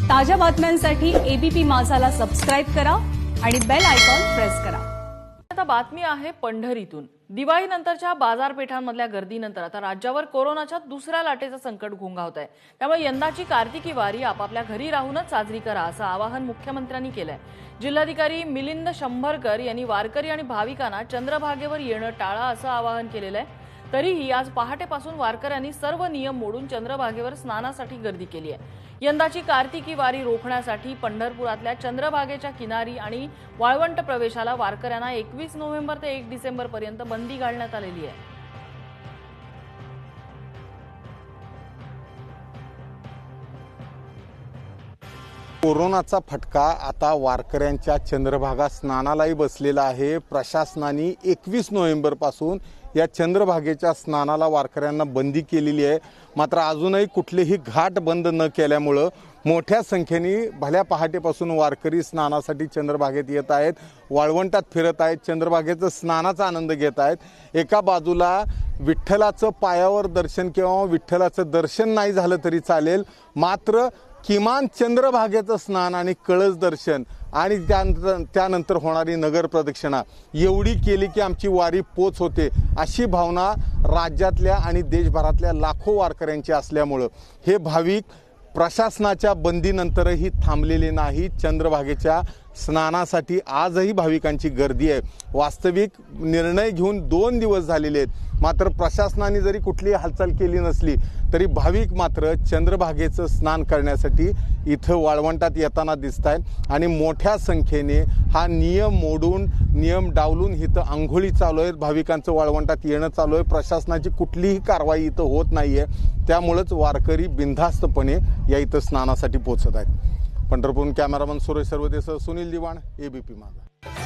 ताज्या बातम्यांसाठी ABP माझाला subscribe करा आणि बेल आयकॉन प्रेस करा। आता बातमी आहे पंढरीतून। दिवाळीनंतरच्या बाजारपेठांमधल्या गर्दीनंतर आता राज्यावर कोरोनाच्या दुसऱ्या लाटेचं संकट घोंघावत आहे। त्यामुळे यंदाची कार्तिकी वारी आपापल्या घरी राहूनच साजरी करा असं आवाहन मुख्यमंत्र्यांनी केलंय। जिल्हाधिकारी मिलिंद शंभरकर यांनी वारकरी आणि भाविकांना चंद्रभागेवर येणं टाळा असं आवाहन केलेलं आहे। तरीही आज पहाटेपासून वारकऱ्यांनी सर्व नियम मोडून चंद्रभागेवर स्नानासाठी गर्दी केली आहे। यंदाची कार्तिकी वारी रोखण्यासाठी पंढरपुरातल्या चंद्रभागेच्या किनारी आणि वाळवंट प्रवेशाला वारकऱ्यांना 21 नोव्हेंबर ते 1 डिसेंबर पर्यंत बंदी घालण्यात आलेली आहे। कोरोनाचा फटका आता वारकऱ्यांच्या चंद्रभागा स्नानालाही बसलेला आहे। प्रशासनाने 21 नोव्हेंबर पासून या चंद्रभागेच्या स्नानाला वारकऱ्यांना बंदी केलेली आहे। मात्र अजूनही कुठलेही घाट बंद न केल्यामुळे मोठ्या संख्येने भल्या पहाटेपासून वारकरी स्नानासाठी चंद्रभागेत येत आहेत, वाळवंटात फिरत आहेत, चंद्रभागेचं स्नानाचा आनंद घेत आहेत। एका बाजूला विठ्ठलाचं पायावर दर्शन किंवा विठ्ठलाचं दर्शन नाही झालं तरी चालेल, मात्र किमान चंद्रभागेचं स्नान आणि कळस दर्शन आणि त्यानंतर होणारी नगर प्रदक्षिणा एवढी केली की आमची वारी पोच होते, अशी भावना राज्यातल्या आणि देशभरातल्या लाखो वारकऱ्यांची असल्यामुळं हे भाविक प्रशासनाच्या बंदीनंतरही थांबलेले नाही। चंद्रभागेच्या स्नानासाठी आजही भाविकांची गर्दी आहे। वास्तविक निर्णय घेऊन 2 दिवस झालेले आहेत, मात्र प्रशासनाने जरी कुठलीही हालचाल केली नसली तरी भाविक मात्र चंद्रभागेचं स्नान करण्यासाठी इथं वाळवंटात येताना दिसत आहेत आणि मोठ्या संख्येने हा नियम मोडून नियम डावलून इथं आंघोळी चालू आहेत, भाविकांचं वाळवंटात येणं चालू आहे। प्रशासनाची कुठलीही कारवाई इथं होत नाहीये, त्यामुळेच वारकरी बिनधास्तपणे या इथं स्नानासाठी पोहोचत आहेत। पंढरपूर कॅमेरामन सुरेश सर्वदेसह सुनील दिवाण, एबीपी माझा।